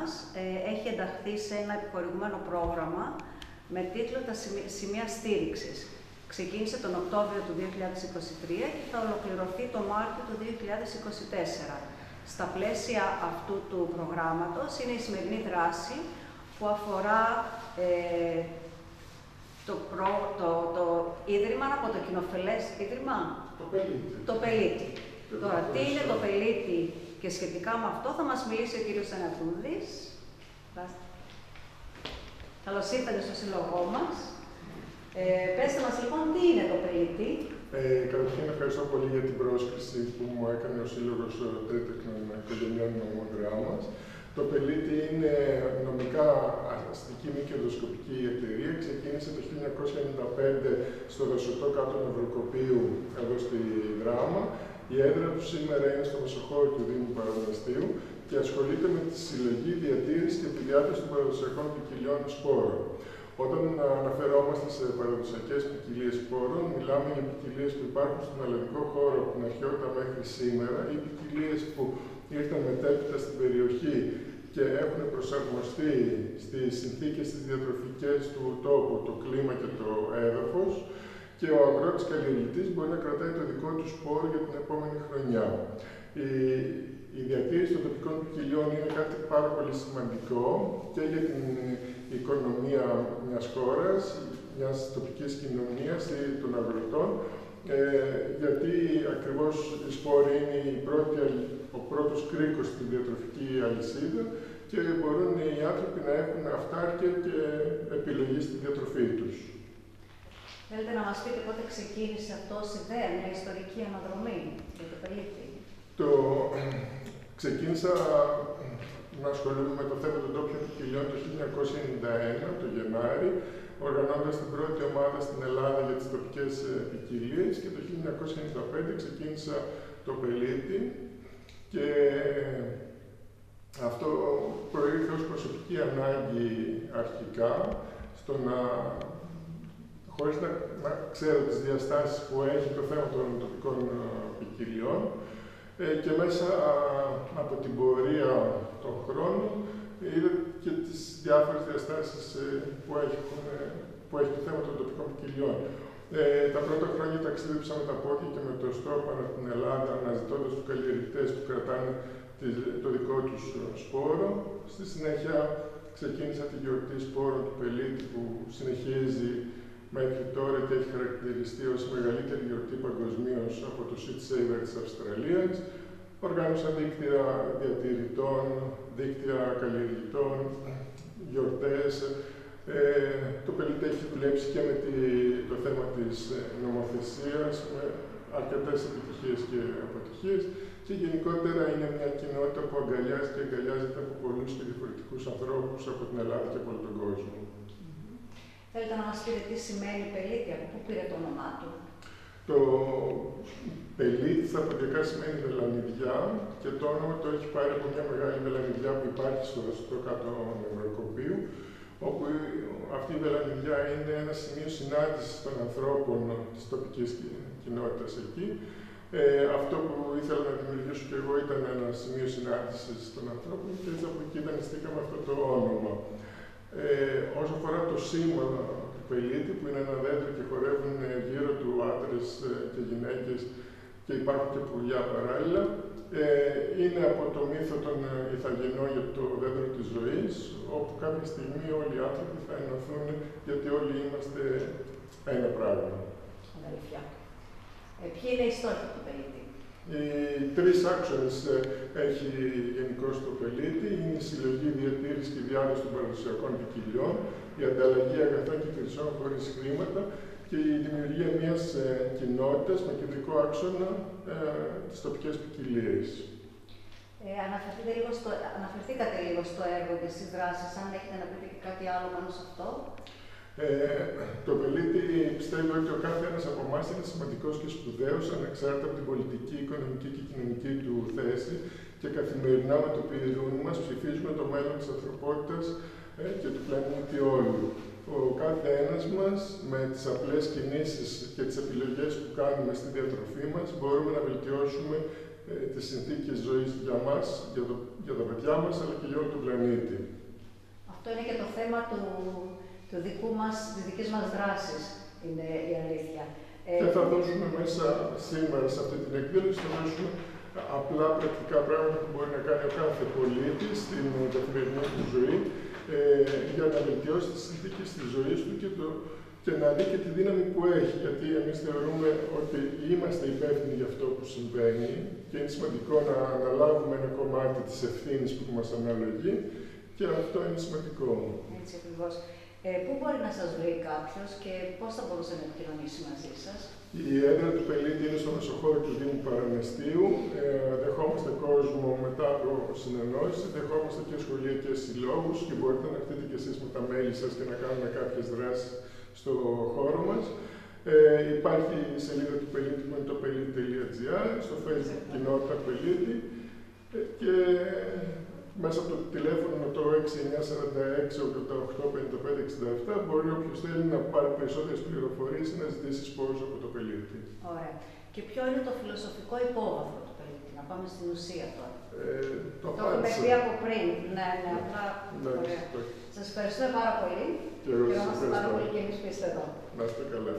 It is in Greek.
μας έχει ενταχθεί σε ένα επιχορηγούμενο πρόγραμμα με τίτλο «Τα σημεία στήριξης». Ξεκίνησε τον Οκτώβριο του 2023 και θα ολοκληρωθεί τον Μάρτιο του 2024. Στα πλαίσια αυτού του προγράμματος είναι η σημερινή δράση που αφορά το ίδρυμα από το κοινοφελές ίδρυμα. Το Πελίτη. Τώρα, τι είναι το Πελίτη και σχετικά με αυτό θα μας μιλήσει ο κύριος Ανατούδης. Καλώς ήρθατε στο σύλλογό μας. Πέστε μας λοιπόν τι είναι το Πελίτη. Καταρχήν ευχαριστώ πολύ για την πρόσκληση που μου έκανε ο Σύλλογος Τρίτεκνων Οικογενειών Νομοδράμας. Το Πελίτη είναι νομικά αστική μη κερδοσκοπική εταιρεία. Ξεκίνησε το 1995 στο Δασωτό κάτω του Ευρωκοπείου, εδώ στη Δράμα. Η έδρα του σήμερα είναι στο Μεσοχώρι του Δήμου Παραδοναστίου και ασχολείται με τη συλλογή, διατήρηση και τη διάθεση των παραδοσιακών ποικιλιών σπόρων. Όταν αναφερόμαστε σε παραδοσιακές ποικιλίες σπόρων, μιλάμε για ποικιλίες που υπάρχουν στον ελληνικό χώρο από την αρχαιότητα μέχρι σήμερα ή ποικιλίες που ήρθαν μετέπειτα στην περιοχή και έχουν προσαρμοστεί στις συνθήκες τις διατροφικές του τόπου, το κλίμα και το έδαφος, και ο αγρότης καλλιεργητής μπορεί να κρατάει το δικό του σπόρο για την επόμενη χρονιά. Η διατήρηση των τοπικών ποικιλιών είναι κάτι πάρα πολύ σημαντικό και για την οικονομία μιας χώρας, μιας τοπικής κοινωνίας ή των αγροτών, γιατί ακριβώς οι σπόροι είναι ο πρώτος κρίκος στη διατροφική αλυσίδα και μπορούν οι άνθρωποι να έχουν αυτάρκεια και επιλογή στη διατροφή τους. Θέλετε να μας πείτε πότε ξεκίνησε αυτό ως ιδέα, μια ιστορική αναδρομή για το Πελίτη. Ξεκίνησα να ασχολούμαι με το θέμα των ντόπιων ποικιλιών το 1991, το Γενάρη, οργανώνοντας την πρώτη ομάδα στην Ελλάδα για τις τοπικές ποικιλίες και το 1995 ξεκίνησα το Πελίτη και αυτό προήλθε ως προσωπική ανάγκη αρχικά στο χωρίς να ξέρω τις διαστάσεις που έχει το θέμα των τοπικών ποικιλιών και μέσα από την πορεία των χρόνων είδα και τις διάφορες διαστάσεις που έχει το θέμα των τοπικών ποικιλιών. Τα πρώτα χρόνια ταξίδεψα με τα πόδια και με το στόμα ανά την Ελλάδα, αναζητώντας τους καλλιεργητές που κρατάνε το δικό τους σπόρο. Στη συνέχεια ξεκίνησα τη γιορτή σπόρων του Πελίτη που συνεχίζει μέχρι τώρα και έχει χαρακτηριστεί ως η μεγαλύτερη γιορτή παγκοσμίως από το Seed Saver της Αυστραλίας. Οργάνωσα δίκτυα διατηρητών, δίκτυα καλλιεργητών, γιορτές. Το Πελίτη έχει δουλέψει και με το θέμα της νομοθεσίας, με αρκετές επιτυχίες και αποτυχίες και γενικότερα είναι μια κοινότητα που αγκαλιάζει και αγκαλιάζεται από πολλούς και διαφορετικούς ανθρώπους από την Ελλάδα και από όλο τον κόσμο. Θέλετε να μας πείτε τι σημαίνει Πελίτη, από πού πήρε το όνομά του. Το Πελίτη στα ποντιακά σημαίνει βελανιδιά και το όνομα το έχει πάρει από μια μεγάλη βελανιδιά που υπάρχει στο Δασωτό κάτω Ευρωκοπείου, όπου αυτή η βελανιδιά είναι ένα σημείο συνάντησης των ανθρώπων της τοπικής κοινότητας εκεί. Αυτό που ήθελα να δημιουργήσω και εγώ ήταν ένα σημείο συνάντησης των ανθρώπων και έτσι από εκεί δανειστήκαμε αυτό το όνομα. Όσο αφορά το σήμα του Πελίτη, που είναι ένα δέντρο και χορεύουν γύρω του άντρες και γυναίκες και υπάρχουν και πουλιά παράλληλα, είναι από το μύθο των Ιθαγενών για το δέντρο της ζωής, όπου κάποια στιγμή όλοι οι άνθρωποι θα ενωθούν γιατί όλοι είμαστε ένα πράγμα. Αδελφιά. Ποιοι είναι οι στόχοι του Πελίτη? Οι τρεις άξονες έχει γενικώς το Πελίτη. Είναι η συλλογή, διατήρηση και διάδοση των παραδοσιακών ποικιλιών, η ανταλλαγή αγαθών και υπηρεσιών χωρίς χρήματα και η δημιουργία μιας κοινότητας με κεντρικό άξονα τις τοπικές ποικιλίες. Αναφερθήκατε λίγο στο έργο και στις δράσεις, αν έχετε να πείτε και κάτι άλλο πάνω σε αυτό. Το Πελίτη πιστεύω ότι ο κάθε ένας από εμάς είναι σημαντικός και σπουδαίος, ανεξάρτητα από την πολιτική, οικονομική και κοινωνική του θέση και καθημερινά με το πυρούν μας ψηφίζουμε το μέλλον της ανθρωπότητας και του πλανήτη όλου. Ο κάθε ένας μας με τις απλές κινήσεις και τις επιλογές που κάνουμε στη διατροφή μας μπορούμε να βελτιώσουμε τις συνθήκες ζωής για μας, για τα παιδιά μας, αλλά και για όλο τον πλανήτη. Αυτό είναι και το θέμα της δικής μας δράσης, είναι η αλήθεια. Και θα δώσουμε μέσα σήμερα σε αυτή την εκδήλωση, θα δώσουμε απλά πρακτικά πράγματα που μπορεί να κάνει ο κάθε πολίτης στην καθημερινή του ζωή για να βελτιώσει τις συνθήκες της ζωής του και να δει και τη δύναμη που έχει. Γιατί εμείς θεωρούμε ότι είμαστε υπεύθυνοι για αυτό που συμβαίνει και είναι σημαντικό να αναλάβουμε ένα κομμάτι της ευθύνης που μας αναλογεί και αυτό είναι σημαντικό. Έτσι ακριβώς. Πού μπορεί να σας βρει κάποιος και πώς θα μπορούσε να επικοινωνήσει μαζί σας? Η έδρα του πελίτη είναι στο μεσοχώρο του Δήμου Παραμεστίου. Δεχόμαστε κόσμο μετά από συνεννόηση, δεχόμαστε και σχολεία και συλλόγους και μπορείτε να έρθετε και εσείς με τα μέλη σας και να κάνουμε κάποιες δράσεις στο χώρο μας. Υπάρχει η σελίδα του πελίτη που είναι το peliti.gr, στο Facebook κοινότητα πελίτη και μέσα από το τηλέφωνο το 6946-885567 μπορεί όποιος θέλει να πάρει περισσότερες πληροφορίες ή να ζητήσει πόρους από το πελίτη. Ωραία. Και ποιο είναι το φιλοσοφικό υπόβαθρο του πελίτη? Να πάμε στην ουσία τώρα. Το έχουμε πει από πριν. Ναι, απλά. Ωραία. Σας ευχαριστώ πάρα πολύ. Και εγώ σας ευχαριστώ πάρα πολύ και εμείς που είστε εδώ. Να είστε καλά.